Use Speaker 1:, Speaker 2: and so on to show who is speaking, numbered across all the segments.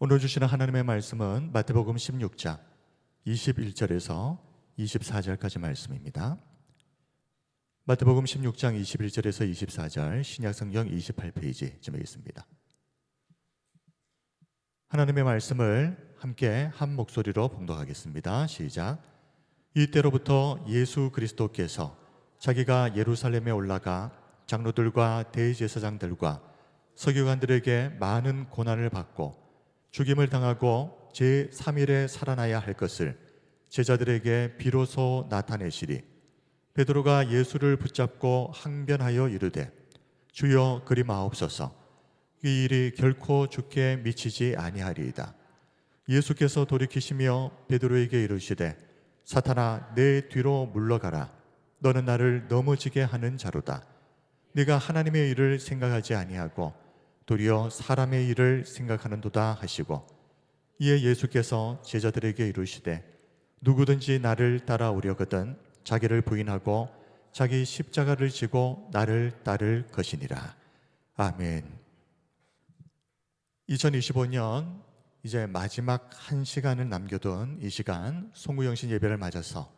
Speaker 1: 오늘 주시는 하나님의 말씀은 마태복음 16장 21절에서 24절까지 말씀입니다. 마태복음 16장 21절에서 24절 신약성경 28페이지쯤에 있습니다. 하나님의 말씀을 함께 한 목소리로 봉독하겠습니다. 시작. 이때로부터 예수 그리스도께서 자기가 예루살렘에 올라가 장로들과 대제사장들과 서기관들에게 많은 고난을 받고 죽임을 당하고 제3일에 살아나야 할 것을 제자들에게 비로소 나타내시리. 베드로가 예수를 붙잡고 항변하여 이르되 주여 그리 마옵소서. 이 일이 결코 주께 미치지 아니하리이다. 예수께서 돌이키시며 베드로에게 이르시되 사탄아 내 뒤로 물러가라. 너는 나를 넘어지게 하는 자로다. 네가 하나님의 일을 생각하지 아니하고 도리어 사람의 일을 생각하는도다 하시고, 이에 예수께서 제자들에게 이르시되 누구든지 나를 따라오려거든 자기를 부인하고 자기 십자가를 지고 나를 따를 것이니라. 아멘. 2025년 이제 마지막 한 시간을 남겨둔 이 시간 송구영신 예배를 맞아서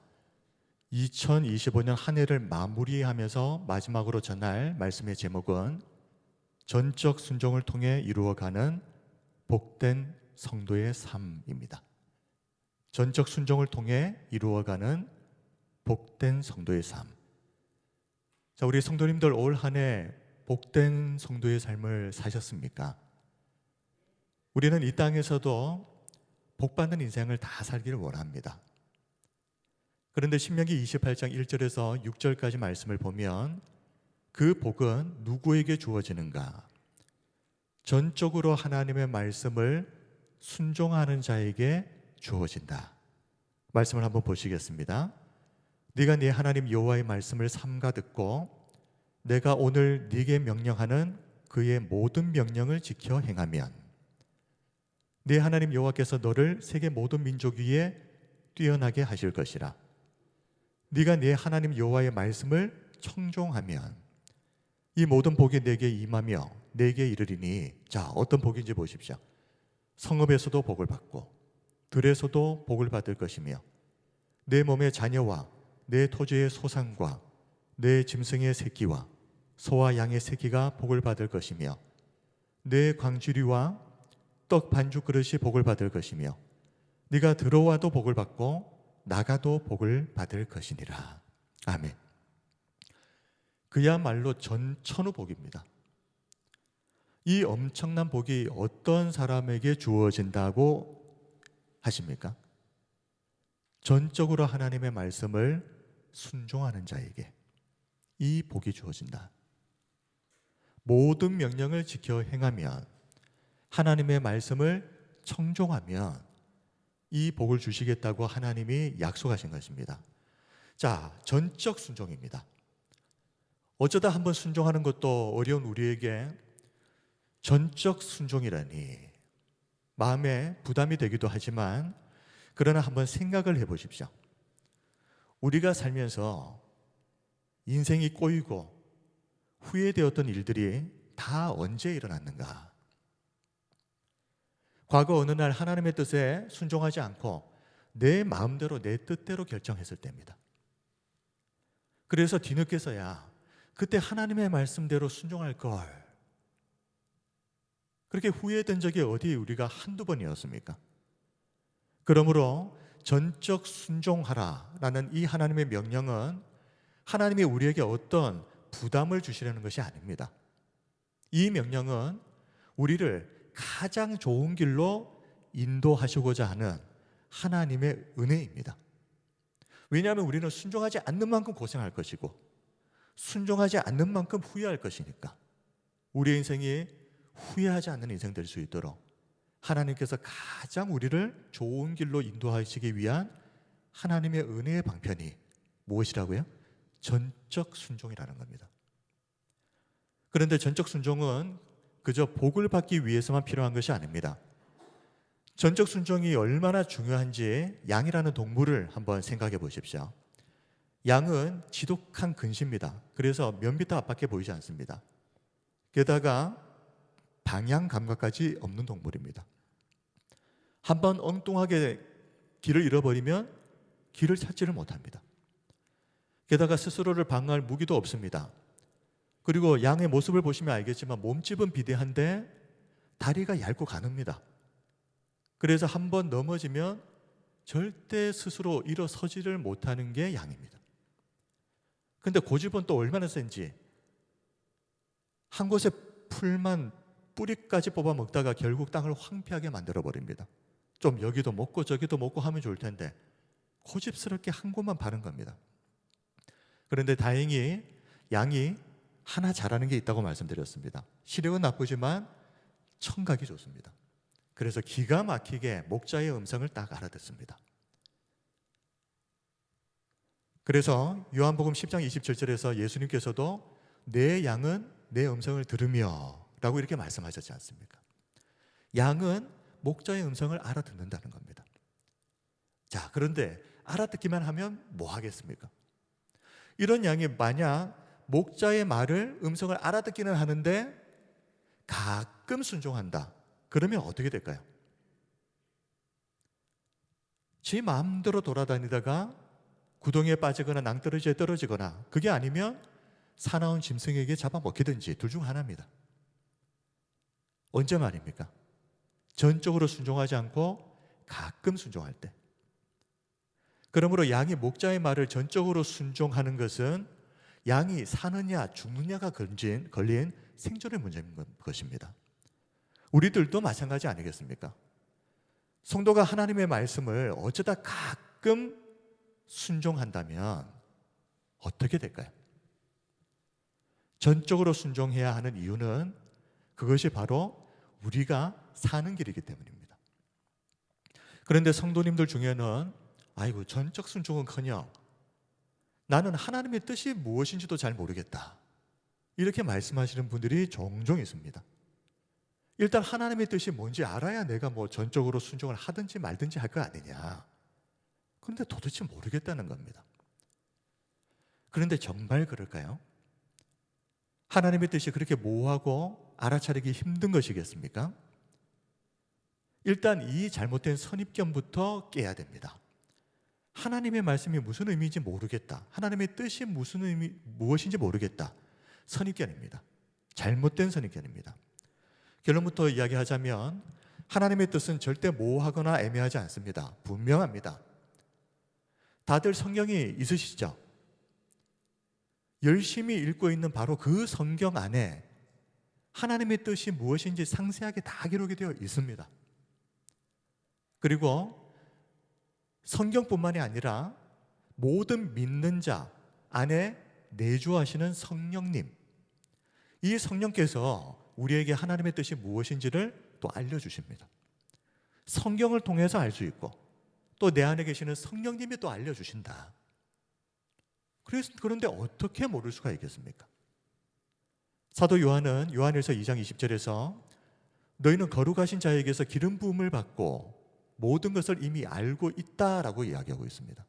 Speaker 1: 2025년 한 해를 마무리하면서 마지막으로 전할 말씀의 제목은 전적 순종을 통해 이루어가는 복된 성도의 삶입니다. 전적 순종을 통해 이루어가는 복된 성도의 삶. 자, 우리 성도님들 올 한 해 복된 성도의 삶을 사셨습니까? 우리는 이 땅에서도 복받는 인생을 다 살기를 원합니다. 그런데 신명기 28장 1절에서 6절까지 말씀을 보면 그 복은 누구에게 주어지는가? 전적으로 하나님의 말씀을 순종하는 자에게 주어진다. 말씀을 한번 보시겠습니다. 네가 네 하나님 여호와의 말씀을 삼가 듣고 내가 오늘 네게 명령하는 그의 모든 명령을 지켜 행하면 네 하나님 여호와께서 너를 세계 모든 민족 위에 뛰어나게 하실 것이라. 네가 네 하나님 여호와의 말씀을 청종하면 이 모든 복이 내게 임하며 내게 이르리니, 자, 어떤 복인지 보십시오. 성읍에서도 복을 받고 들에서도 복을 받을 것이며 내 몸의 자녀와 내 토지의 소산과 내 짐승의 새끼와 소와 양의 새끼가 복을 받을 것이며 내 광주리와 떡 반죽 그릇이 복을 받을 것이며 네가 들어와도 복을 받고 나가도 복을 받을 것이니라. 아멘. 그야말로 전천후 복입니다. 이 엄청난 복이 어떤 사람에게 주어진다고 하십니까? 전적으로 하나님의 말씀을 순종하는 자에게 이 복이 주어진다. 모든 명령을 지켜 행하면, 하나님의 말씀을 청종하면 이 복을 주시겠다고 하나님이 약속하신 것입니다. 자, 전적 순종입니다. 어쩌다 한번 순종하는 것도 어려운 우리에게 전적 순종이라니 마음에 부담이 되기도 하지만, 그러나 한번 생각을 해보십시오. 우리가 살면서 인생이 꼬이고 후회되었던 일들이 다 언제 일어났는가? 과거 어느 날 하나님의 뜻에 순종하지 않고 내 마음대로 내 뜻대로 결정했을 때입니다. 그래서 뒤늦게서야 그때 하나님의 말씀대로 순종할 걸, 그렇게 후회된 적이 어디 우리가 한두 번이었습니까? 그러므로 전적 순종하라라는 이 하나님의 명령은 하나님이 우리에게 어떤 부담을 주시려는 것이 아닙니다. 이 명령은 우리를 가장 좋은 길로 인도하시고자 하는 하나님의 은혜입니다. 왜냐하면 우리는 순종하지 않는 만큼 고생할 것이고 순종하지 않는 만큼 후회할 것이니까 우리의 인생이 후회하지 않는 인생 될 수 있도록 하나님께서 가장 우리를 좋은 길로 인도하시기 위한 하나님의 은혜의 방편이 무엇이라고요? 전적 순종이라는 겁니다. 그런데 전적 순종은 그저 복을 받기 위해서만 필요한 것이 아닙니다. 전적 순종이 얼마나 중요한지 양이라는 동물을 한번 생각해 보십시오. 양은 지독한 근시입니다. 그래서 면비도 앞밖에 보이지 않습니다. 게다가 방향 감각까지 없는 동물입니다. 한번 엉뚱하게 길을 잃어버리면 길을 찾지를 못합니다. 게다가 스스로를 방어할 무기도 없습니다. 그리고 양의 모습을 보시면 알겠지만 몸집은 비대한데 다리가 얇고 가늡니다. 그래서 한번 넘어지면 절대 스스로 일어서지를 못하는 게 양입니다. 근데 고집은 또 얼마나 센지 한 곳에 풀만 뿌리까지 뽑아 먹다가 결국 땅을 황폐하게 만들어 버립니다. 좀 여기도 먹고 저기도 먹고 하면 좋을 텐데 고집스럽게 한 곳만 바른 겁니다. 그런데 다행히 양이 하나 잘하는 게 있다고 말씀드렸습니다. 시력은 나쁘지만 청각이 좋습니다. 그래서 기가 막히게 목자의 음성을 딱 알아듣습니다. 그래서 요한복음 10장 27절에서 예수님께서도 내 양은 내 음성을 들으며 라고 이렇게 말씀하셨지 않습니까? 양은 목자의 음성을 알아듣는다는 겁니다. 자, 그런데 알아듣기만 하면 뭐 하겠습니까? 이런 양이 만약 목자의 말을 음성을 알아듣기는 하는데 가끔 순종한다. 그러면 어떻게 될까요? 지 마음대로 돌아다니다가 구덩이에 빠지거나 낭떠러지에 떨어지거나 그게 아니면 사나운 짐승에게 잡아먹히든지 둘 중 하나입니다. 언제 말입니까? 전적으로 순종하지 않고 가끔 순종할 때. 그러므로 양이 목자의 말을 전적으로 순종하는 것은 양이 사느냐 죽느냐가 걸린 생존의 문제인 것입니다. 우리들도 마찬가지 아니겠습니까? 성도가 하나님의 말씀을 어쩌다 가끔 순종한다면 어떻게 될까요? 전적으로 순종해야 하는 이유는 그것이 바로 우리가 사는 길이기 때문입니다. 그런데 성도님들 중에는 아이고 전적 순종은커녕 나는 하나님의 뜻이 무엇인지도 잘 모르겠다 이렇게 말씀하시는 분들이 종종 있습니다. 일단 하나님의 뜻이 뭔지 알아야 내가 뭐 전적으로 순종을 하든지 말든지 할 거 아니냐. 그런데 도대체 모르겠다는 겁니다. 그런데 정말 그럴까요? 하나님의 뜻이 그렇게 모호하고 알아차리기 힘든 것이겠습니까? 일단 이 잘못된 선입견부터 깨야 됩니다. 하나님의 말씀이 무슨 의미인지 모르겠다. 하나님의 뜻이 무엇인지 모르겠다. 선입견입니다. 잘못된 선입견입니다. 결론부터 이야기하자면 하나님의 뜻은 절대 모호하거나 애매하지 않습니다. 분명합니다. 다들 성경이 있으시죠? 열심히 읽고 있는 바로 그 성경 안에 하나님의 뜻이 무엇인지 상세하게 다 기록이 되어 있습니다. 그리고 성경뿐만이 아니라 모든 믿는 자 안에 내주하시는 성령님, 이 성령께서 우리에게 하나님의 뜻이 무엇인지를 또 알려주십니다. 성경을 통해서 알 수 있고 또 내 안에 계시는 성령님이 또 알려주신다. 그런데 어떻게 모를 수가 있겠습니까? 사도 요한은 요한일서 2장 20절에서 너희는 거룩하신 자에게서 기름 부음을 받고 모든 것을 이미 알고 있다라고 이야기하고 있습니다.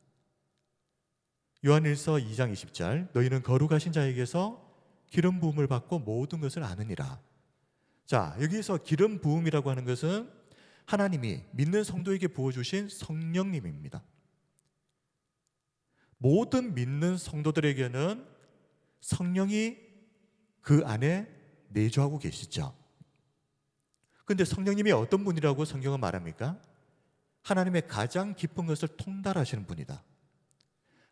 Speaker 1: 요한일서 2장 20절 너희는 거룩하신 자에게서 기름 부음을 받고 모든 것을 아느니라. 자, 여기서 기름 부음이라고 하는 것은 하나님이 믿는 성도에게 부어주신 성령님입니다. 모든 믿는 성도들에게는 성령이 그 안에 내주하고 계시죠. 그런데 성령님이 어떤 분이라고 성경은 말합니까? 하나님의 가장 깊은 것을 통달하시는 분이다.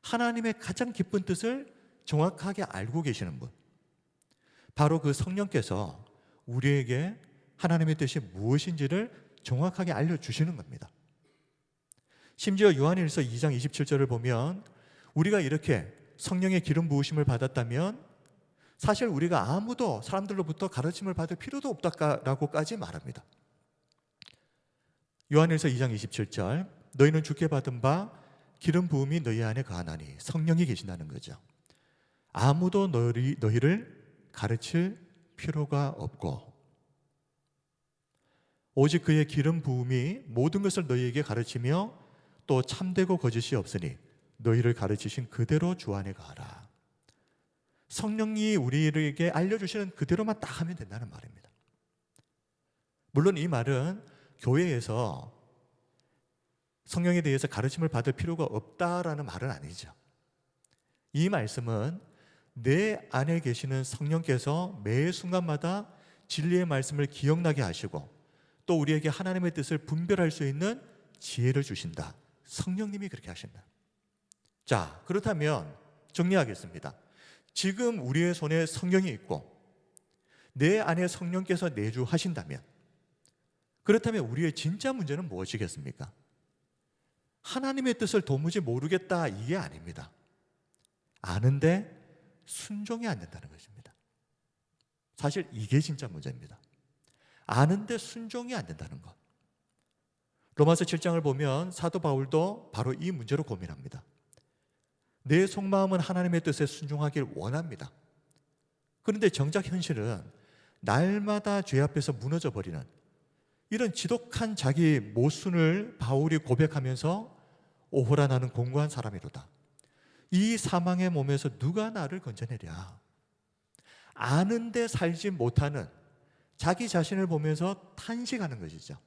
Speaker 1: 하나님의 가장 깊은 뜻을 정확하게 알고 계시는 분. 바로 그 성령께서 우리에게 하나님의 뜻이 무엇인지를 정확하게 알려주시는 겁니다. 심지어 요한일서 2장 27절을 보면 우리가 이렇게 성령의 기름 부으심을 받았다면 사실 우리가 아무도 사람들로부터 가르침을 받을 필요도 없다라고까지 말합니다. 요한일서 2장 27절 너희는 주께 받은 바 기름 부음이 너희 안에 거하나니 성령이 계신다는 거죠. 아무도 너희를 가르칠 필요가 없고 오직 그의 기름 부음이 모든 것을 너희에게 가르치며 또 참되고 거짓이 없으니 너희를 가르치신 그대로 주 안에 거하라. 성령이 우리에게 알려주시는 그대로만 딱 하면 된다는 말입니다. 물론 이 말은 교회에서 성령에 대해서 가르침을 받을 필요가 없다라는 말은 아니죠. 이 말씀은 내 안에 계시는 성령께서 매 순간마다 진리의 말씀을 기억나게 하시고 또 우리에게 하나님의 뜻을 분별할 수 있는 지혜를 주신다. 성령님이 그렇게 하신다. 자, 그렇다면 정리하겠습니다. 지금 우리의 손에 성령이 있고 내 안에 성령께서 내주하신다면, 그렇다면 우리의 진짜 문제는 무엇이겠습니까? 하나님의 뜻을 도무지 모르겠다, 이게 아닙니다. 아는데 순종이 안 된다는 것입니다. 사실 이게 진짜 문제입니다. 아는데 순종이 안 된다는 것. 로마서 7장을 보면 사도 바울도 바로 이 문제로 고민합니다. 내 속마음은 하나님의 뜻에 순종하길 원합니다. 그런데 정작 현실은 날마다 죄 앞에서 무너져 버리는 이런 지독한 자기 모순을 바울이 고백하면서 오호라 나는 공고한 사람이로다. 이 사망의 몸에서 누가 나를 건져내랴. 아는데 살지 못하는 자기 자신을 보면서 탄식하는 것이죠.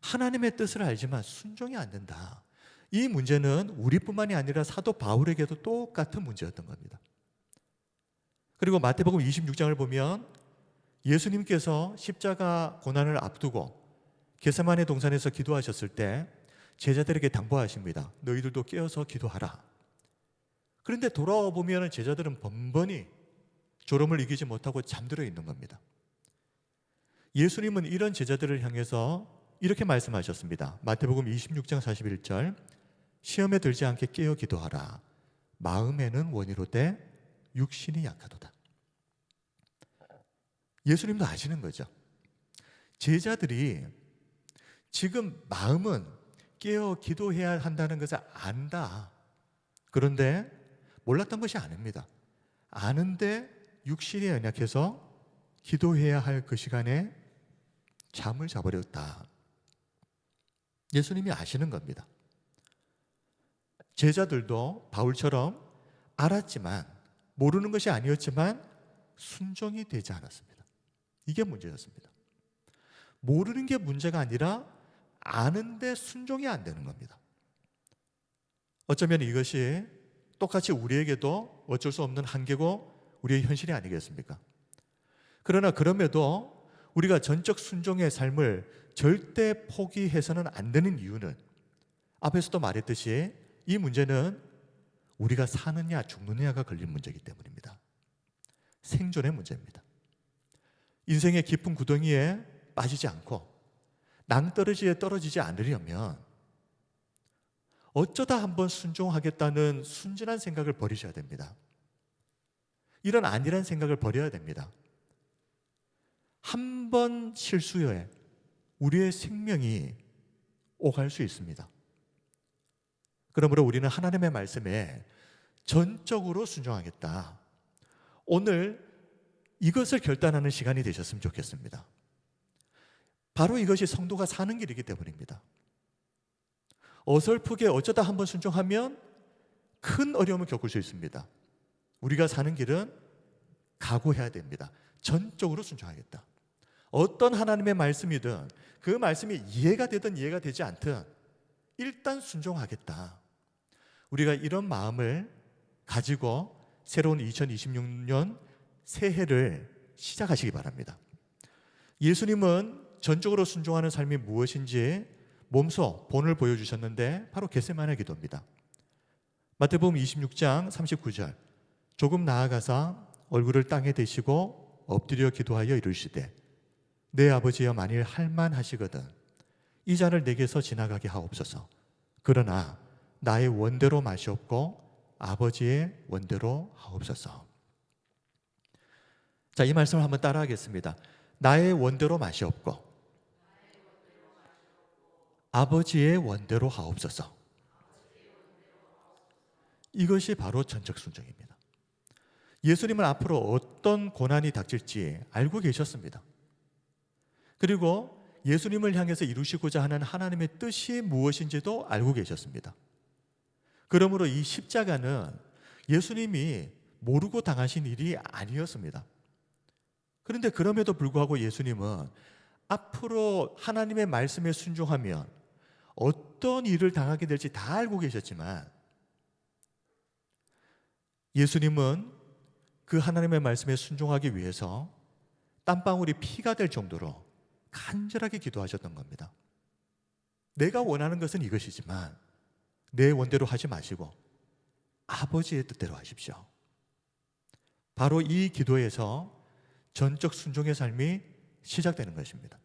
Speaker 1: 하나님의 뜻을 알지만 순종이 안 된다. 이 문제는 우리뿐만이 아니라 사도 바울에게도 똑같은 문제였던 겁니다. 그리고 마태복음 26장을 보면 예수님께서 십자가 고난을 앞두고 겟세마네 동산에서 기도하셨을 때 제자들에게 당부하십니다. 너희들도 깨어서 기도하라. 그런데 돌아와 보면 제자들은 번번이 졸음을 이기지 못하고 잠들어 있는 겁니다. 예수님은 이런 제자들을 향해서 이렇게 말씀하셨습니다. 마태복음 26장 41절, 시험에 들지 않게 깨어 기도하라. 마음에는 원이로되 육신이 약하도다. 예수님도 아시는 거죠. 제자들이 지금 마음은 깨어 기도해야 한다는 것을 안다. 그런데 몰랐던 것이 아닙니다. 아는데 육신이 연약해서 기도해야 할 그 시간에 잠을 자버렸다. 예수님이 아시는 겁니다. 제자들도 바울처럼 알았지만, 모르는 것이 아니었지만 순종이 되지 않았습니다. 이게 문제였습니다. 모르는 게 문제가 아니라 아는데 순종이 안 되는 겁니다. 어쩌면 이것이 똑같이 우리에게도 어쩔 수 없는 한계고 우리의 현실이 아니겠습니까? 그러나 그럼에도 우리가 전적 순종의 삶을 절대 포기해서는 안 되는 이유는 앞에서도 말했듯이 이 문제는 우리가 사느냐 죽느냐가 걸린 문제이기 때문입니다. 생존의 문제입니다. 인생의 깊은 구덩이에 빠지지 않고 낭떠러지에 떨어지지 않으려면 어쩌다 한번 순종하겠다는 순진한 생각을 버리셔야 됩니다. 이런 안일한 생각을 버려야 됩니다. 한 번 실수에 우리의 생명이 오갈 수 있습니다. 그러므로 우리는 하나님의 말씀에 전적으로 순종하겠다. 오늘 이것을 결단하는 시간이 되셨으면 좋겠습니다. 바로 이것이 성도가 사는 길이기 때문입니다. 어설프게 어쩌다 한번 순종하면 큰 어려움을 겪을 수 있습니다. 우리가 사는 길은 각오해야 됩니다. 전적으로 순종하겠다. 어떤 하나님의 말씀이든 그 말씀이 이해가 되든 이해가 되지 않든 일단 순종하겠다. 우리가 이런 마음을 가지고 새로운 2026년 새해를 시작하시기 바랍니다. 예수님은 전적으로 순종하는 삶이 무엇인지 몸소 본을 보여주셨는데 바로 겟세마네 기도입니다. 마태복음 26장 39절, 조금 나아가사 얼굴을 땅에 대시고 엎드려 기도하여 이르시되 내 아버지여 만일 할만하시거든 이 잔을 내게서 지나가게 하옵소서. 그러나 나의 원대로 마시옵고 아버지의 원대로 하옵소서. 자, 이 말씀을 한번 따라하겠습니다. 나의 원대로 마시옵고 아버지의 원대로 하옵소서. 이것이 바로 전적 순종입니다. 예수님은 앞으로 어떤 고난이 닥칠지 알고 계셨습니다. 그리고 예수님을 향해서 이루시고자 하는 하나님의 뜻이 무엇인지도 알고 계셨습니다. 그러므로 이 십자가는 예수님이 모르고 당하신 일이 아니었습니다. 그런데 그럼에도 불구하고 예수님은 앞으로 하나님의 말씀에 순종하면 어떤 일을 당하게 될지 다 알고 계셨지만 예수님은 그 하나님의 말씀에 순종하기 위해서 땀방울이 피가 될 정도로 간절하게 기도하셨던 겁니다. 내가 원하는 것은 이것이지만 내 원대로 하지 마시고 아버지의 뜻대로 하십시오. 바로 이 기도에서 전적 순종의 삶이 시작되는 것입니다.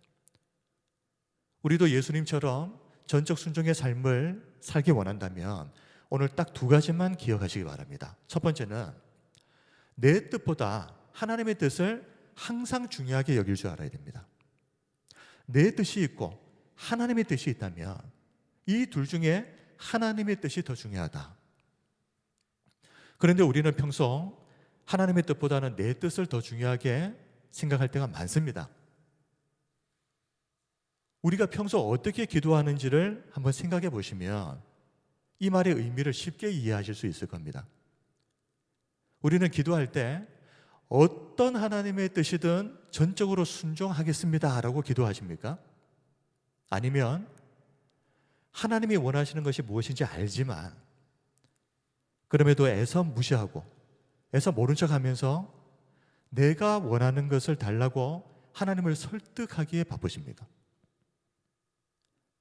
Speaker 1: 우리도 예수님처럼 전적 순종의 삶을 살기 원한다면 오늘 딱 두 가지만 기억하시기 바랍니다. 첫 번째는 내 뜻보다 하나님의 뜻을 항상 중요하게 여길 줄 알아야 됩니다. 내 뜻이 있고 하나님의 뜻이 있다면 이 둘 중에 하나님의 뜻이 더 중요하다. 그런데 우리는 평소 하나님의 뜻보다는 내 뜻을 더 중요하게 생각할 때가 많습니다. 우리가 평소 어떻게 기도하는지를 한번 생각해 보시면 이 말의 의미를 쉽게 이해하실 수 있을 겁니다. 우리는 기도할 때 어떤 하나님의 뜻이든 전적으로 순종하겠습니다 라고 기도하십니까? 아니면 하나님이 원하시는 것이 무엇인지 알지만 그럼에도 애써 무시하고 애써 모른 척하면서 내가 원하는 것을 달라고 하나님을 설득하기에 바쁘십니까?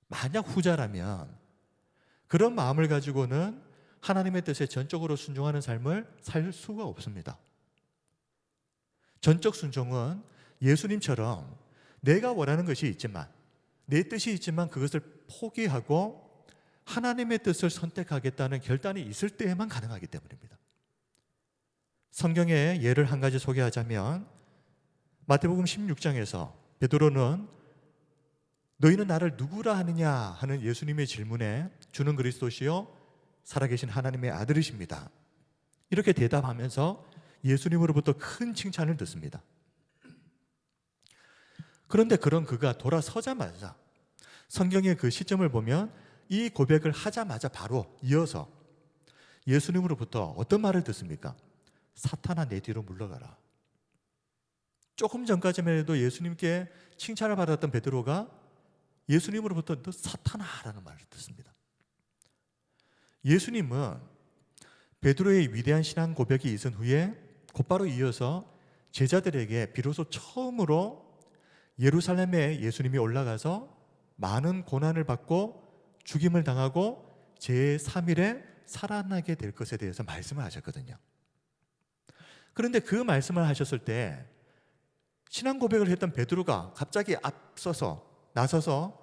Speaker 1: 만약 후자라면 그런 마음을 가지고는 하나님의 뜻에 전적으로 순종하는 삶을 살 수가 없습니다. 전적 순종은 예수님처럼 내가 원하는 것이 있지만 내 뜻이 있지만 그것을 포기하고 하나님의 뜻을 선택하겠다는 결단이 있을 때에만 가능하기 때문입니다. 성경의 예를 한 가지 소개하자면 마태복음 16장에서 베드로는 너희는 나를 누구라 하느냐 하는 예수님의 질문에 주는 그리스도시요 살아계신 하나님의 아들이십니다. 이렇게 대답하면서 예수님으로부터 큰 칭찬을 듣습니다. 그런데 그런 그가 돌아서자마자 성경의 그 시점을 보면 이 고백을 하자마자 바로 이어서 예수님으로부터 어떤 말을 듣습니까? 사탄아 내 뒤로 물러가라. 조금 전까지만 해도 예수님께 칭찬을 받았던 베드로가 예수님으로부터 너 사탄아라는 말을 듣습니다. 예수님은 베드로의 위대한 신앙 고백이 있은 후에 곧바로 이어서 제자들에게 비로소 처음으로 예루살렘에 예수님이 올라가서 많은 고난을 받고 죽임을 당하고 제3일에 살아나게 될 것에 대해서 말씀을 하셨거든요. 그런데 그 말씀을 하셨을 때 신앙 고백을 했던 베드로가 갑자기 나서서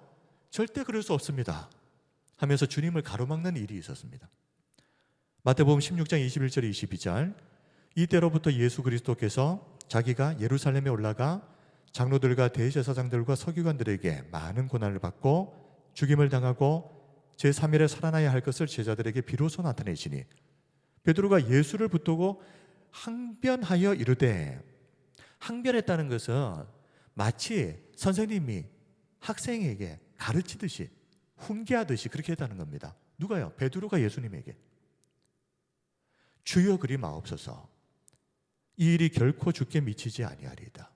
Speaker 1: 절대 그럴 수 없습니다 하면서 주님을 가로막는 일이 있었습니다. 마태복음 16장 21절 22절 이때로부터 예수 그리스도께서 자기가 예루살렘에 올라가 장로들과 대제사장들과 서기관들에게 많은 고난을 받고 죽임을 당하고 제3일에 살아나야 할 것을 제자들에게 비로소 나타내시니 베드로가 예수를 붙들고 항변하여 이르되, 항변했다는 것은 마치 선생님이 학생에게 가르치듯이 훈계하듯이 그렇게 했다는 겁니다. 누가요? 베드로가 예수님에게 주여 그리 마옵소서 이 일이 결코 주께 미치지 아니하리이다.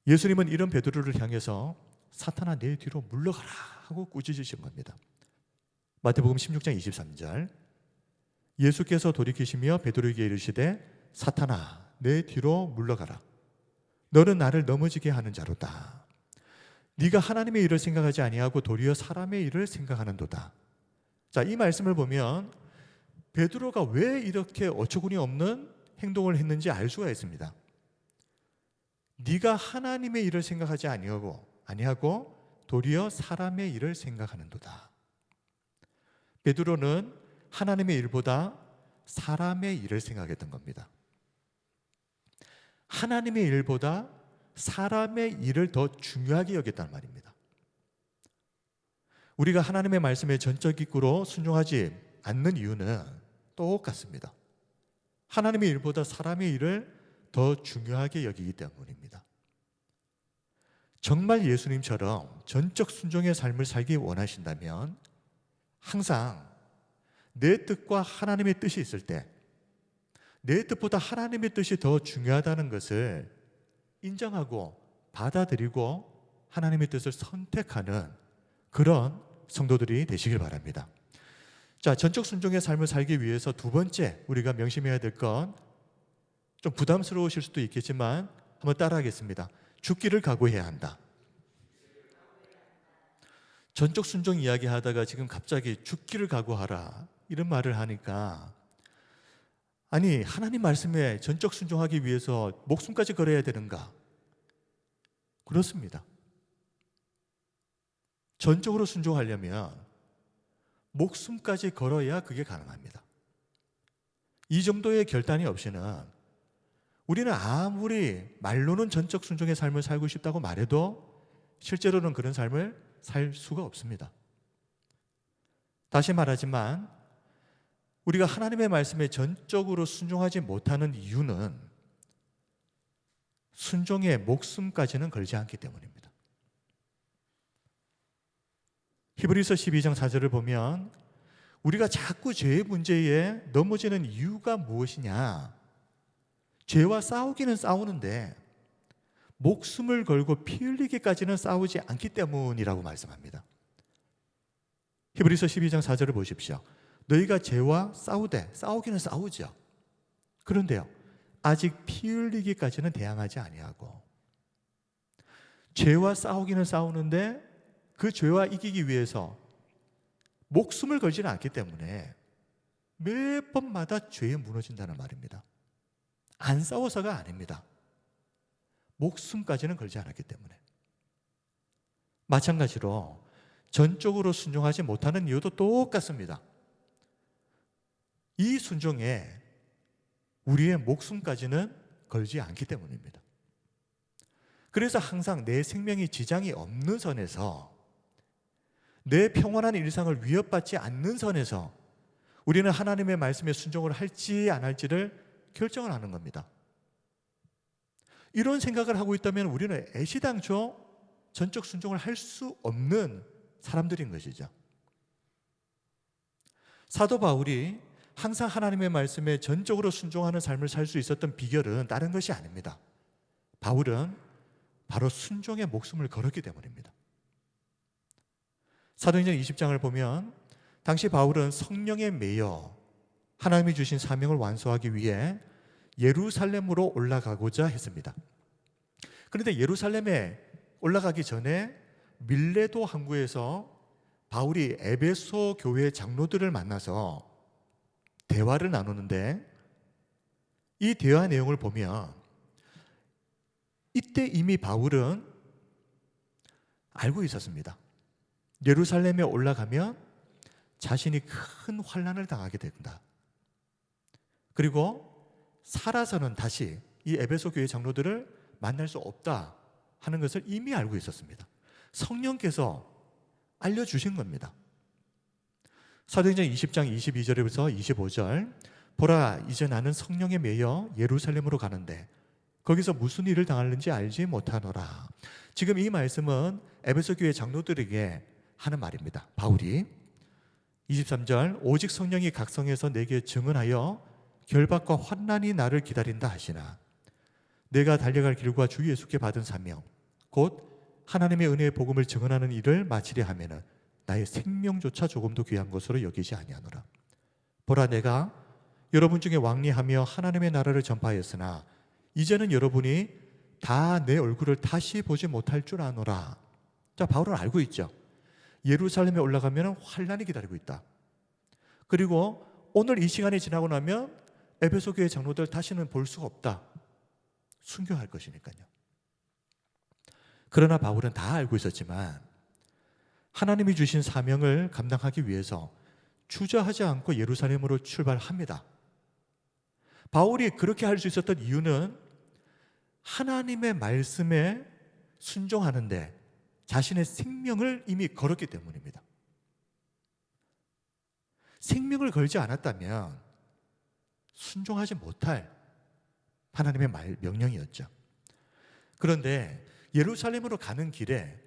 Speaker 1: 예수님은 이런 베드로를 향해서 사탄아 내 뒤로 물러가라 하고 꾸짖으신 겁니다. 마태복음 16장 23절 예수께서 돌이키시며 베드로에게 이르시되 사탄아 내 뒤로 물러가라 너는 나를 넘어지게 하는 자로다. 네가 하나님의 일을 생각하지 아니하고 도리어 사람의 일을 생각하는도다. 자, 이 말씀을 보면 베드로가 왜 이렇게 어처구니 없는 행동을 했는지 알 수가 있습니다. 네가 하나님의 일을 생각하지 아니하고 도리어 사람의 일을 생각하는도다. 베드로는 하나님의 일보다 사람의 일을 생각했던 겁니다. 하나님의 일보다 사람의 일을 더 중요하게 여겼단 말입니다. 우리가 하나님의 말씀에 전적으로 순종하지 않는 이유는 똑같습니다. 하나님의 일보다 사람의 일을 더 중요하게 여기기 때문입니다. 정말 예수님처럼 전적 순종의 삶을 살기 원하신다면 항상 내 뜻과 하나님의 뜻이 있을 때 내 뜻보다 하나님의 뜻이 더 중요하다는 것을 인정하고 받아들이고 하나님의 뜻을 선택하는 그런 성도들이 되시길 바랍니다. 자, 전적 순종의 삶을 살기 위해서 두 번째 우리가 명심해야 될 건 좀 부담스러우실 수도 있겠지만 한번 따라하겠습니다. 죽기를 각오해야 한다. 전적 순종 이야기하다가 지금 갑자기 죽기를 각오하라 이런 말을 하니까, 아니 하나님 말씀에 전적 순종하기 위해서 목숨까지 걸어야 되는가? 그렇습니다. 전적으로 순종하려면 목숨까지 걸어야 그게 가능합니다. 이 정도의 결단이 없이는 우리는 아무리 말로는 전적 순종의 삶을 살고 싶다고 말해도 실제로는 그런 삶을 살 수가 없습니다. 다시 말하지만 우리가 하나님의 말씀에 전적으로 순종하지 못하는 이유는 순종의 목숨까지는 걸지 않기 때문입니다. 히브리서 12장 4절을 보면 우리가 자꾸 죄의 문제에 넘어지는 이유가 무엇이냐? 죄와 싸우기는 싸우는데 목숨을 걸고 피 흘리기까지는 싸우지 않기 때문이라고 말씀합니다. 히브리서 12장 4절을 보십시오. 너희가 죄와 싸우기는 싸우죠. 그런데요, 아직 피 흘리기까지는 대항하지 아니하고, 죄와 싸우기는 싸우는데 그 죄와 이기기 위해서 목숨을 걸지는 않기 때문에 매 번마다 죄에 무너진다는 말입니다. 안 싸워서가 아닙니다. 목숨까지는 걸지 않았기 때문에. 마찬가지로 전적으로 순종하지 못하는 이유도 똑같습니다. 이 순종에 우리의 목숨까지는 걸지 않기 때문입니다. 그래서 항상 내 생명이 지장이 없는 선에서, 내 평온한 일상을 위협받지 않는 선에서 우리는 하나님의 말씀에 순종을 할지 안 할지를 결정을 하는 겁니다. 이런 생각을 하고 있다면 우리는 애시당초 전적 순종을 할 수 없는 사람들인 것이죠. 사도 바울이 항상 하나님의 말씀에 전적으로 순종하는 삶을 살 수 있었던 비결은 다른 것이 아닙니다. 바울은 바로 순종의 목숨을 걸었기 때문입니다. 사도행전 20장을 보면 당시 바울은 성령에 매여 하나님이 주신 사명을 완수하기 위해 예루살렘으로 올라가고자 했습니다. 그런데 예루살렘에 올라가기 전에 밀레도 항구에서 바울이 에베소 교회 장로들을 만나서 대화를 나누는데, 이 대화 내용을 보면 이때 이미 바울은 알고 있었습니다. 예루살렘에 올라가면 자신이 큰 환난을 당하게 된다. 그리고 살아서는 다시 이 에베소 교회 장로들을 만날 수 없다 하는 것을 이미 알고 있었습니다. 성령께서 알려주신 겁니다. 사도행전 20장 22절에서 25절, 보라 이제 나는 성령에 매여 예루살렘으로 가는데 거기서 무슨 일을 당하는지 알지 못하노라. 지금 이 말씀은 에베소 교회 장로들에게 하는 말입니다. 바울이 23절, 오직 성령이 각성해서 내게 증언하여 결박과 환난이 나를 기다린다 하시나 내가 달려갈 길과 주 예수께 받은 사명 곧 하나님의 은혜의 복음을 증언하는 일을 마치려 하면은 나의 생명조차 조금도 귀한 것으로 여기지 아니하노라. 보라 내가 여러분 중에 왕래하며 하나님의 나라를 전파하였으나 이제는 여러분이 다 내 얼굴을 다시 보지 못할 줄 아노라. 자, 바울은 알고 있죠. 예루살렘에 올라가면 환난이 기다리고 있다. 그리고 오늘 이 시간이 지나고 나면 에베소 교회 장로들 다시는 볼 수가 없다. 순교할 것이니까요. 그러나 바울은 다 알고 있었지만 하나님이 주신 사명을 감당하기 위해서 주저하지 않고 예루살렘으로 출발합니다. 바울이 그렇게 할 수 있었던 이유는 하나님의 말씀에 순종하는데 자신의 생명을 이미 걸었기 때문입니다. 생명을 걸지 않았다면 순종하지 못할 하나님의 명령이었죠. 그런데 예루살렘으로 가는 길에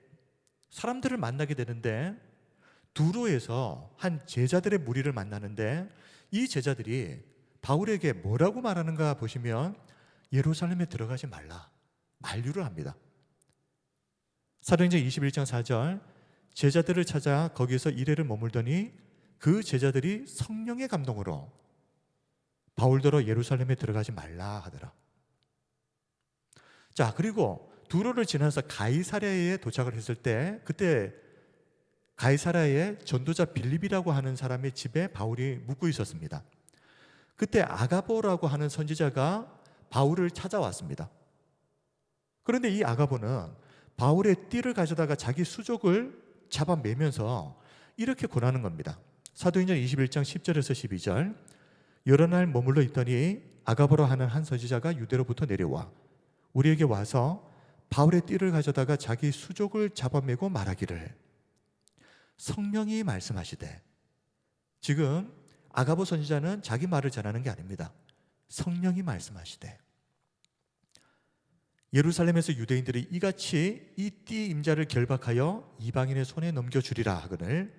Speaker 1: 사람들을 만나게 되는데 두로에서 한 제자들의 무리를 만나는데 이 제자들이 바울에게 뭐라고 말하는가 보시면 예루살렘에 들어가지 말라. 만류를 합니다. 사도행전 21장 4절, 제자들을 찾아 거기서 이래를 머물더니 그 제자들이 성령의 감동으로 바울더러 예루살렘에 들어가지 말라 하더라. 자, 그리고 두로를 지나서 가이사랴에 도착을 했을 때, 그때 가이사랴에 전도자 빌립이라고 하는 사람의 집에 바울이 묵고 있었습니다. 그때 아가보라고 하는 선지자가 바울을 찾아왔습니다. 그런데 이 아가보는 바울의 띠를 가져다가 자기 수족을 잡아매면서 이렇게 권하는 겁니다. 사도행전 21장 10절에서 12절, 여러 날 머물러 있더니 아가보라 하는 한 선지자가 유대로부터 내려와 우리에게 와서 바울의 띠를 가져다가 자기 수족을 잡아매고 말하기를, 성령이 말씀하시되, 지금 아가보 선지자는 자기 말을 전하는 게 아닙니다. 성령이 말씀하시되, 예루살렘에서 유대인들이 이같이 이 띠 임자를 결박하여 이방인의 손에 넘겨주리라 하거늘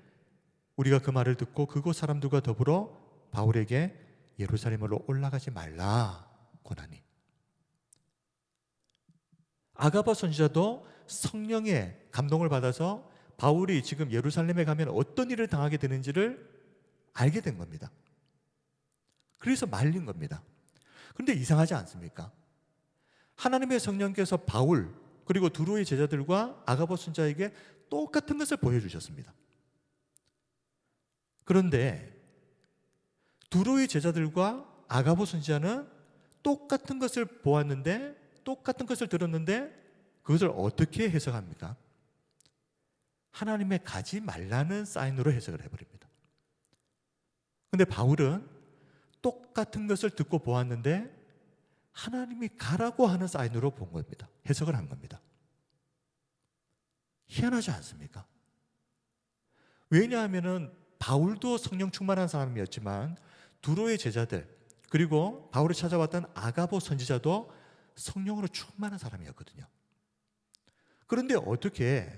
Speaker 1: 우리가 그 말을 듣고 그곳 사람들과 더불어 바울에게 예루살렘으로 올라가지 말라 권하니. 아가보 선지자도 성령의 감동을 받아서 바울이 지금 예루살렘에 가면 어떤 일을 당하게 되는지를 알게 된 겁니다. 그래서 말린 겁니다. 그런데 이상하지 않습니까? 하나님의 성령께서 바울 그리고 두로의 제자들과 아가보 선지자에게 똑같은 것을 보여주셨습니다. 그런데 두로의 제자들과 아가보 선지자는 똑같은 것을 보았는데, 똑같은 것을 들었는데 그것을 어떻게 해석합니까? 하나님의 가지 말라는 사인으로 해석을 해버립니다. 그런데 바울은 똑같은 것을 듣고 보았는데 하나님이 가라고 하는 사인으로 본 겁니다. 해석을 한 겁니다. 희한하지 않습니까? 왜냐하면 바울도 성령 충만한 사람이었지만 두로의 제자들 그리고 바울을 찾아왔던 아가보 선지자도 성령으로 충만한 사람이었거든요. 그런데 어떻게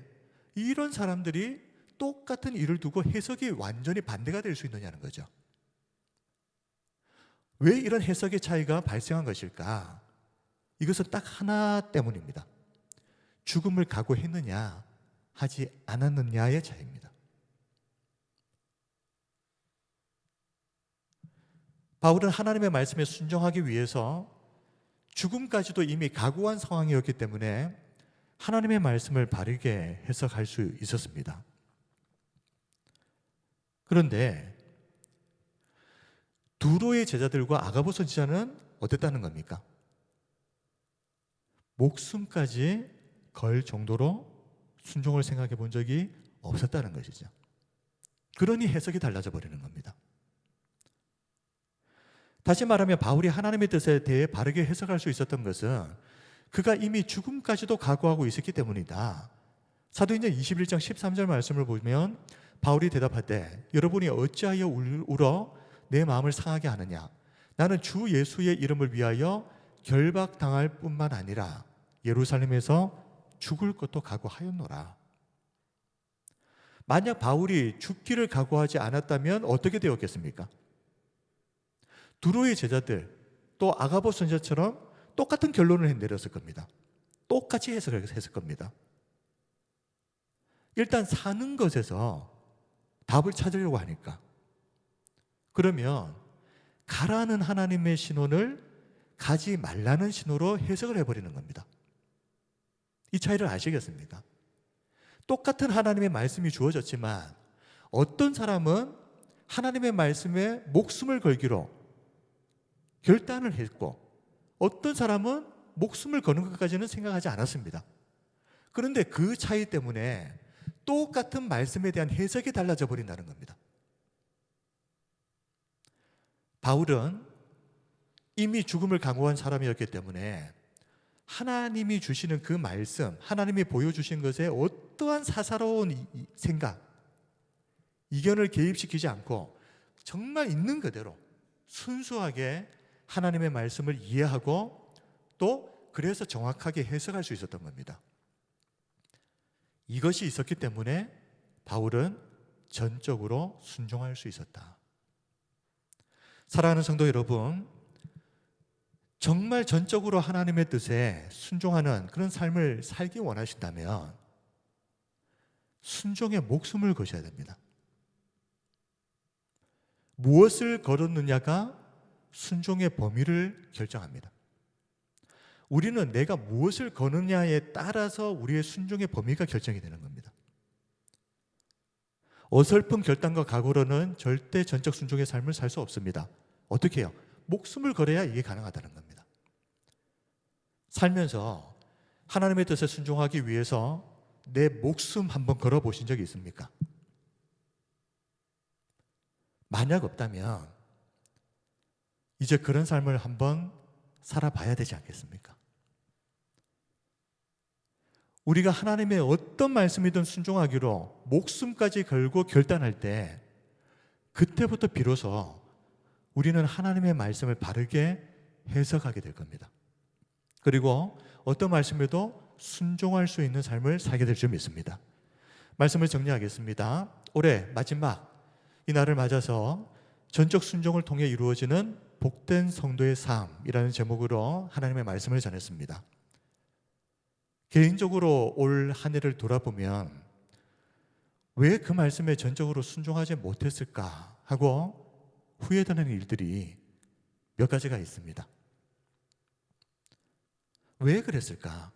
Speaker 1: 이런 사람들이 똑같은 일을 두고 해석이 완전히 반대가 될 수 있느냐는 거죠. 왜 이런 해석의 차이가 발생한 것일까? 이것은 딱 하나 때문입니다. 죽음을 각오했느냐 하지 않았느냐의 차이입니다. 바울은 하나님의 말씀에 순종하기 위해서 죽음까지도 이미 각오한 상황이었기 때문에 하나님의 말씀을 바르게 해석할 수 있었습니다. 그런데 두로의 제자들과 아가보 선지자는 어땠다는 겁니까? 목숨까지 걸 정도로 순종을 생각해 본 적이 없었다는 것이죠. 그러니 해석이 달라져 버리는 겁니다. 다시 말하면 바울이 하나님의 뜻에 대해 바르게 해석할 수 있었던 것은 그가 이미 죽음까지도 각오하고 있었기 때문이다. 사도행전 21장 13절 말씀을 보면 바울이 대답하되, 여러분이 어찌하여 울어 내 마음을 상하게 하느냐? 나는 주 예수의 이름을 위하여 결박당할 뿐만 아니라 예루살렘에서 죽을 것도 각오하였노라. 만약 바울이 죽기를 각오하지 않았다면 어떻게 되었겠습니까? 두로의 제자들 또 아가보 선지자처럼 똑같은 결론을 내렸을 겁니다. 똑같이 해석을 했을 겁니다. 일단 사는 것에서 답을 찾으려고 하니까, 그러면 가라는 하나님의 신호를 가지 말라는 신호로 해석을 해버리는 겁니다. 이 차이를 아시겠습니까? 똑같은 하나님의 말씀이 주어졌지만 어떤 사람은 하나님의 말씀에 목숨을 걸기로 결단을 했고 어떤 사람은 목숨을 거는 것까지는 생각하지 않았습니다. 그런데 그 차이 때문에 똑같은 말씀에 대한 해석이 달라져 버린다는 겁니다. 바울은 이미 죽음을 각오한 사람이었기 때문에 하나님이 주시는 그 말씀, 하나님이 보여주신 것에 어떠한 사사로운 생각, 이견을 개입시키지 않고 정말 있는 그대로 순수하게 하나님의 말씀을 이해하고 또 그래서 정확하게 해석할 수 있었던 겁니다. 이것이 있었기 때문에 바울은 전적으로 순종할 수 있었다. 사랑하는 성도 여러분, 정말 전적으로 하나님의 뜻에 순종하는 그런 삶을 살기 원하신다면 순종에 목숨을 거셔야 됩니다. 무엇을 걸었느냐가 순종의 범위를 결정합니다. 우리는 내가 무엇을 거느냐에 따라서 우리의 순종의 범위가 결정이 되는 겁니다. 어설픈 결단과 각오로는 절대 전적 순종의 삶을 살 수 없습니다. 어떻게 해요? 목숨을 걸어야 이게 가능하다는 겁니다. 살면서 하나님의 뜻에 순종하기 위해서 내 목숨 한번 걸어보신 적이 있습니까? 만약 없다면 이제 그런 삶을 한번 살아봐야 되지 않겠습니까? 우리가 하나님의 어떤 말씀이든 순종하기로 목숨까지 걸고 결단할 때 그때부터 비로소 우리는 하나님의 말씀을 바르게 해석하게 될 겁니다. 그리고 어떤 말씀에도 순종할 수 있는 삶을 살게 될 줄 믿습니다. 말씀을 정리하겠습니다. 올해 마지막 이 날을 맞아서 전적 순종을 통해 이루어지는 복된 성도의 삶이라는 제목으로 하나님의 말씀을 전했습니다. 개인적으로 올 한 해를 돌아보면 왜 그 말씀에 전적으로 순종하지 못했을까 하고 후회되는 일들이 몇 가지가 있습니다. 왜 그랬을까?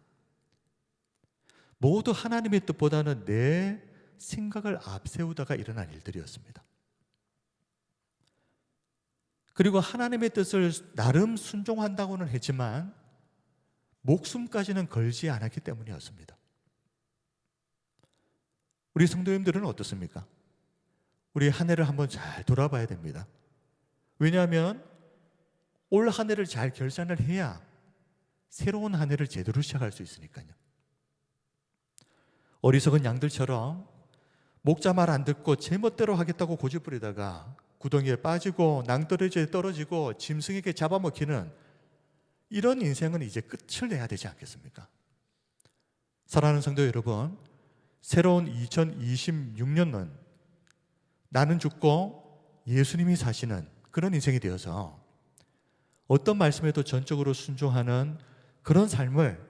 Speaker 1: 모두 하나님의 뜻보다는 내 생각을 앞세우다가 일어난 일들이었습니다. 그리고 하나님의 뜻을 나름 순종한다고는 했지만 목숨까지는 걸지 않았기 때문이었습니다. 우리 성도님들은 어떻습니까? 우리 한 해를 한번 잘 돌아봐야 됩니다. 왜냐하면 올 한 해를 잘 결산을 해야 새로운 한 해를 제대로 시작할 수 있으니까요. 어리석은 양들처럼 목자 말 안 듣고 제멋대로 하겠다고 고집부리다가 구덩이에 빠지고 낭떠러지에 떨어지고 짐승에게 잡아먹히는 이런 인생은 이제 끝을 내야 되지 않겠습니까? 사랑하는 성도 여러분, 새로운 2026년은 나는 죽고 예수님이 사시는 그런 인생이 되어서 어떤 말씀에도 전적으로 순종하는 그런 삶을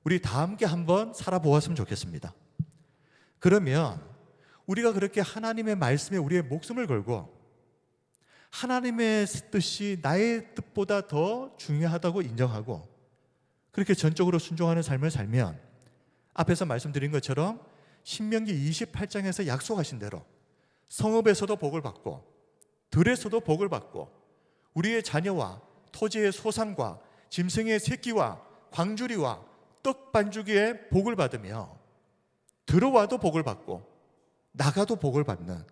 Speaker 1: 우리 다 함께 한번 살아보았으면 좋겠습니다. 그러면 우리가 그렇게 하나님의 말씀에 우리의 목숨을 걸고 하나님의 뜻이 나의 뜻보다 더 중요하다고 인정하고 그렇게 전적으로 순종하는 삶을 살면 앞에서 말씀드린 것처럼 신명기 28장에서 약속하신 대로 성읍에서도 복을 받고 들에서도 복을 받고 우리의 자녀와 토지의 소산과 짐승의 새끼와 광주리와 떡 반죽에 복을 받으며 들어와도 복을 받고 나가도 복을 받는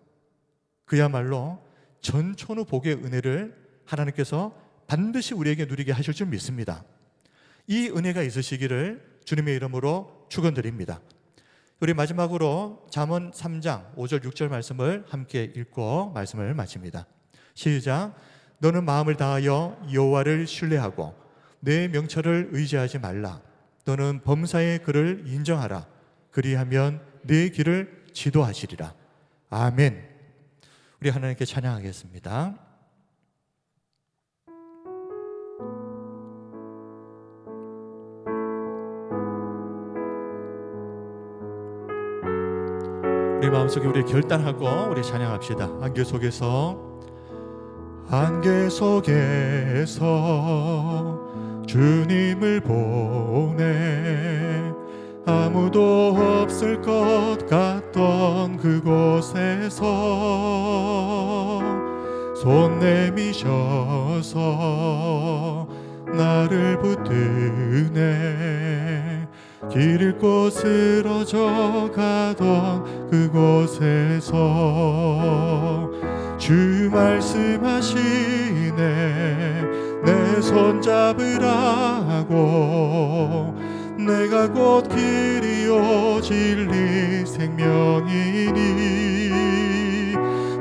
Speaker 1: 그야말로 전천후 복의 은혜를 하나님께서 반드시 우리에게 누리게 하실 줄 믿습니다. 이 은혜가 있으시기를 주님의 이름으로 축원드립니다. 우리 마지막으로 잠언 3장 5절 6절 말씀을 함께 읽고 말씀을 마칩니다. 시작. 너는 마음을 다하여 여호와를 신뢰하고 내 명철을 의지하지 말라. 너는 범사의 그를 인정하라. 그리하면 내 길을 지도하시리라. 아멘. 우리 하나님께 찬양하겠습니다. 우리 마음속에 우리 결단하고 우리 찬양합시다. 안개 속에서 주님을 보내 아무도 없을 것 같던 그곳에서 손 내미셔서 나를 붙드네. 길 잃고 쓰러져 가던 그곳에서 주 말씀하시네. 내 손 잡으라고. 내가 곧 길이요 진리 생명이니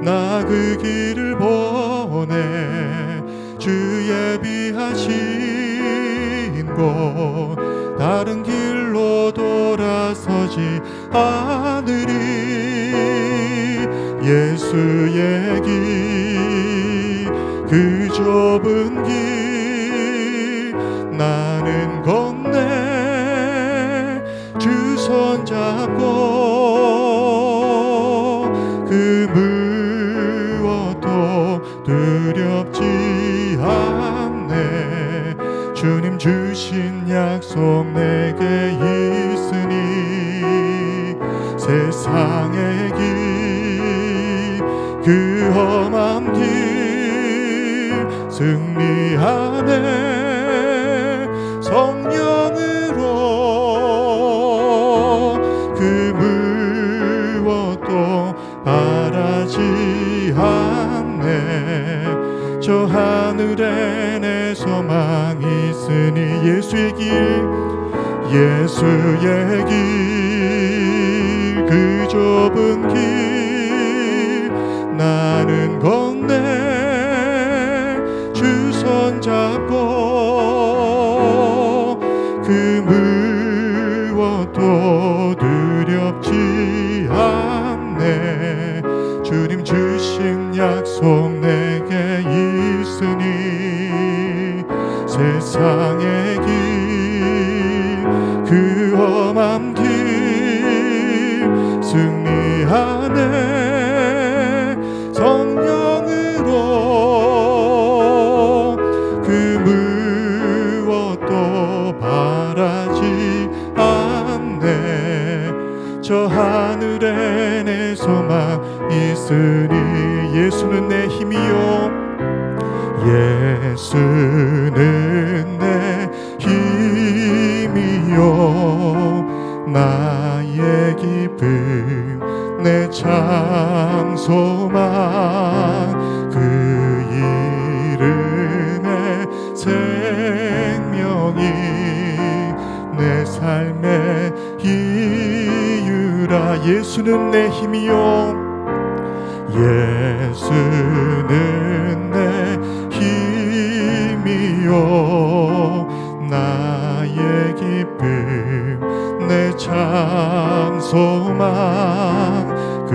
Speaker 1: 나 그 길을 보내. 주 예비하신 곳 다른 길로 돌아서지 않으리. 예수의 길 그 좁은 길 손잡고 그 무엇도 두렵지 않네. 주님 주신 약속 내게 있으니 세상의 길, 그 험한 길 승리하네. 성령으로 그 무엇도 바라지 않네. 저 하늘에 내 소망이 있으니 예수의 길, 예수의 길, 그 좁은 길 나는 건네. 주 손잡고 그 무엇도 두렵지 않네. 주님 주신 약속 내게 있으니 세상의 길, 그 험한 길 승리하네. 성령으로 그 무엇도 바라지 않네. 저 하늘에 내 소망 있으니 예수는 내 힘이요, 예수는 내 힘이요, 나의 기쁨 내 참 소망, 그 이름의 생명이 내 삶의 이유라. 예수는 내 힘이요, 예수는 내 힘이요, 나의 기쁨 내 참 소망, 그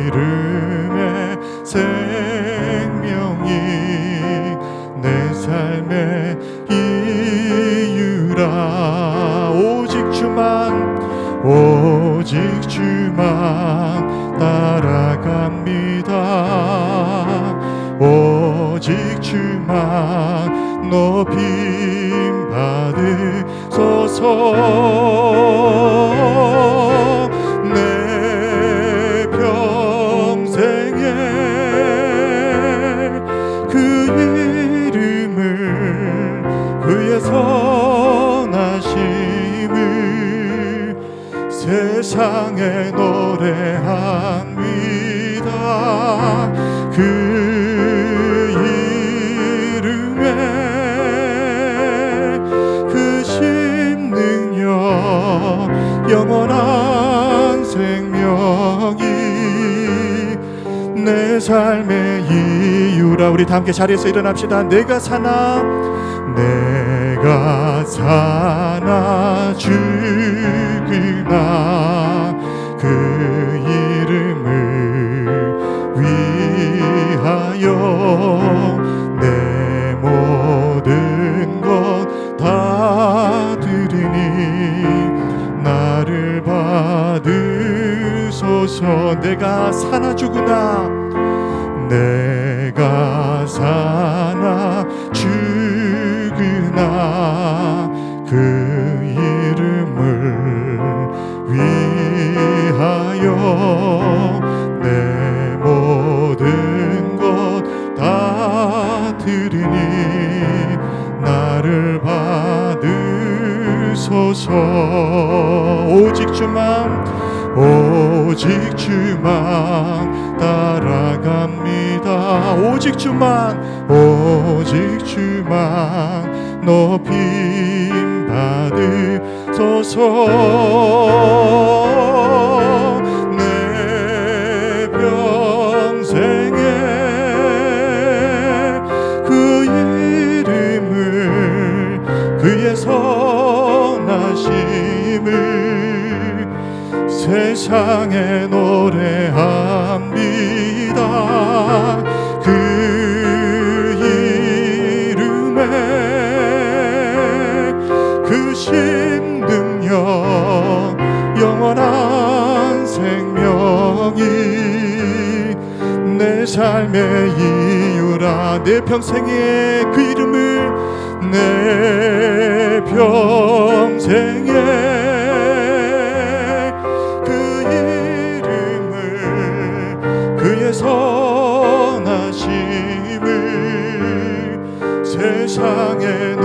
Speaker 1: 이름의 생명이 내 삶의 이유라. 오직 주만, 오직 주만 따라갑니다. 오직 주만 높임 받으소서. 내 평생에 그 이름을, 그의 선하심을 세상에 노래합니다. 그 이름에 그 심능력, 영원한 생명이 내 삶의 이유라. 우리 다 함께 자리에서 일어납시다. 내가 사나, 내가 사나 죽으나 그 이름을 위하여 내 모든 것 다 드리니 나를 받으소서. 내가 사나 죽으나, 내가 사나 죽으나 그 이름을 위하여 내 모든 것 다 드리니 나를 받으소서. 오직 주만, 오직 주만 따라갑니다. 오직 주만, 오직 주만 높임 받으소서. 내 평생에 그 이름을, 그의 선하심을 세상에 노래합니다. 그 이름에 그 신능력, 삶의 이유라. 내 평생에 그 이름을, 내 평생에 그 이름을, 그의 선하심을 세상에